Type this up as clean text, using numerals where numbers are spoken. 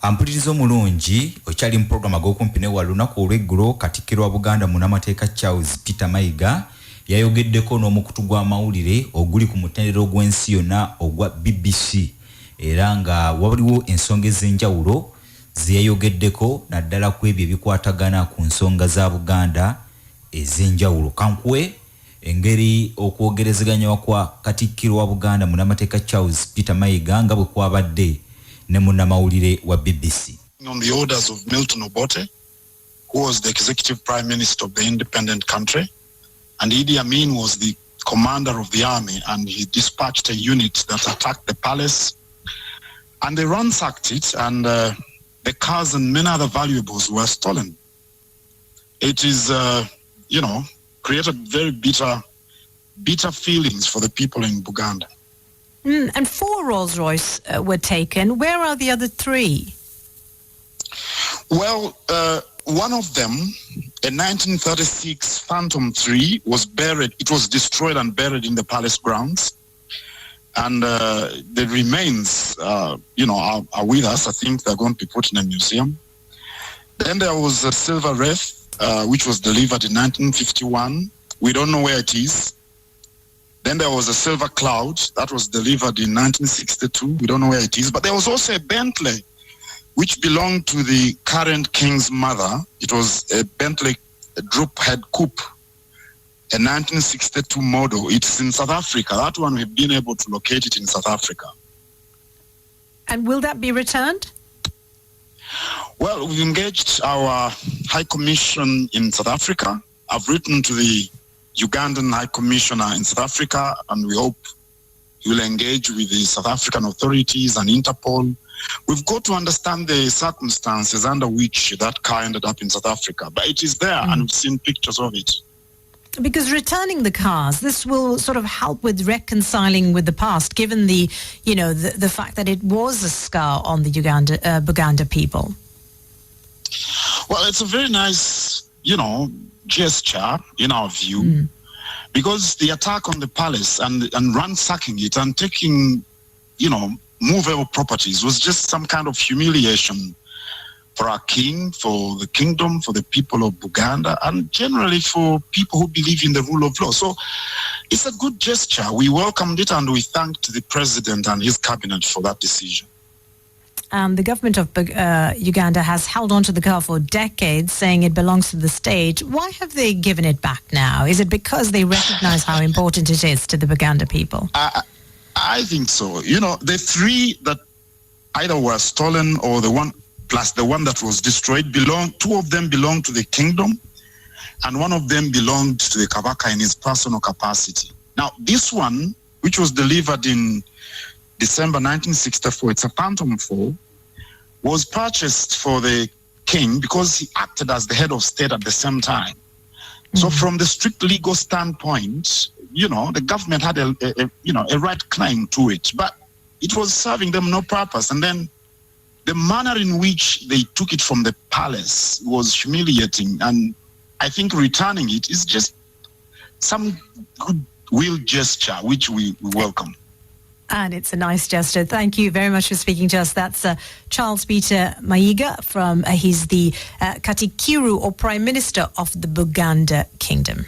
Ampuliriza omulungi okyali mu program ag'okumpi ne walunaku olw'eggulo Katikkiro wa Buganda munnamateeka Charles Peter Mayiga yayogeddeko n'omukutu gw'amawulire oguli ku mutendera gw'ensi yonna ogwa BBC era nga waliwo ensonga ez'enjawulo ziyayogeddeko naddala ku ebyo ebikwatagana ku nsonga za Buganda ez'enjawulo. Kankuwe engeri okwogerezeganya kwa Katikkiro wa Buganda munnamateeka Charles Peter Mayiga nga bwe kwabadde ne munnamawulire wa BBC. On the orders of Milton Obote, who was the executive prime minister of the independent country, and Idi Amin was the commander of the army, and he dispatched a unit that attacked the palace, and they ransacked it, and the cars and many other valuables were stolen. It is, created very bitter feelings for the people in Buganda. And 4 Rolls-Royce were taken. Where are the other 3? Well, one of them, a 1936 Phantom 3, was buried. It was destroyed and buried in the palace grounds. And the remains, are with us. I think they're going to be put in a museum. Then there was a Silver Wraith, which was delivered in 1951. We don't know where it is. Then there was a Silver Cloud that was delivered in 1962. We don't know where it is. But there was also a Bentley, which belonged to the current king's mother. It was a Bentley Droop Head Coupe, a 1962 model. It's in South Africa. That one, we've been able to locate it in South Africa. And will that be returned? Well, we've engaged our High Commission in South Africa. I've written to the Ugandan High Commissioner in South Africa, and we hope he will engage with the South African authorities and Interpol. We've got to understand the circumstances under which that car ended up in South Africa, but it is there, and we've seen pictures of it. Because returning the cars, this will sort of help with reconciling with the past, given the fact that it was a scar on the Buganda people. Well, it's a very nice, gesture in our view, because the attack on the palace and ransacking it and taking, movable properties was just some kind of humiliation for our king, for the kingdom, for the people of Buganda, and generally for people who believe in the rule of law. So it's a good gesture. We welcomed it, and we thanked the president and his cabinet for that decision. The government of Uganda has held on to the car for decades, saying it belongs to the state. Why have they given it back now? Is it because they recognize how important it is to the Buganda people? I think so. The 3 that either were stolen or the one plus the one that was destroyed 2 of them belonged to the kingdom, and one of them belonged to the Kabaka in his personal capacity. Now, this one, which was delivered in December 1964, it's a Phantom 4, was purchased for the king because he acted as the head of state at the same time. So from the strict legal standpoint, the government had a right claim to it, but it was serving them no purpose. And then the manner in which they took it from the palace was humiliating, and I think returning it is just some goodwill gesture which we welcome. And it's a nice gesture. Thank you very much for speaking to us. That's Charles Peter Mayiga he's the Katikkiro, or Prime Minister of the Buganda Kingdom.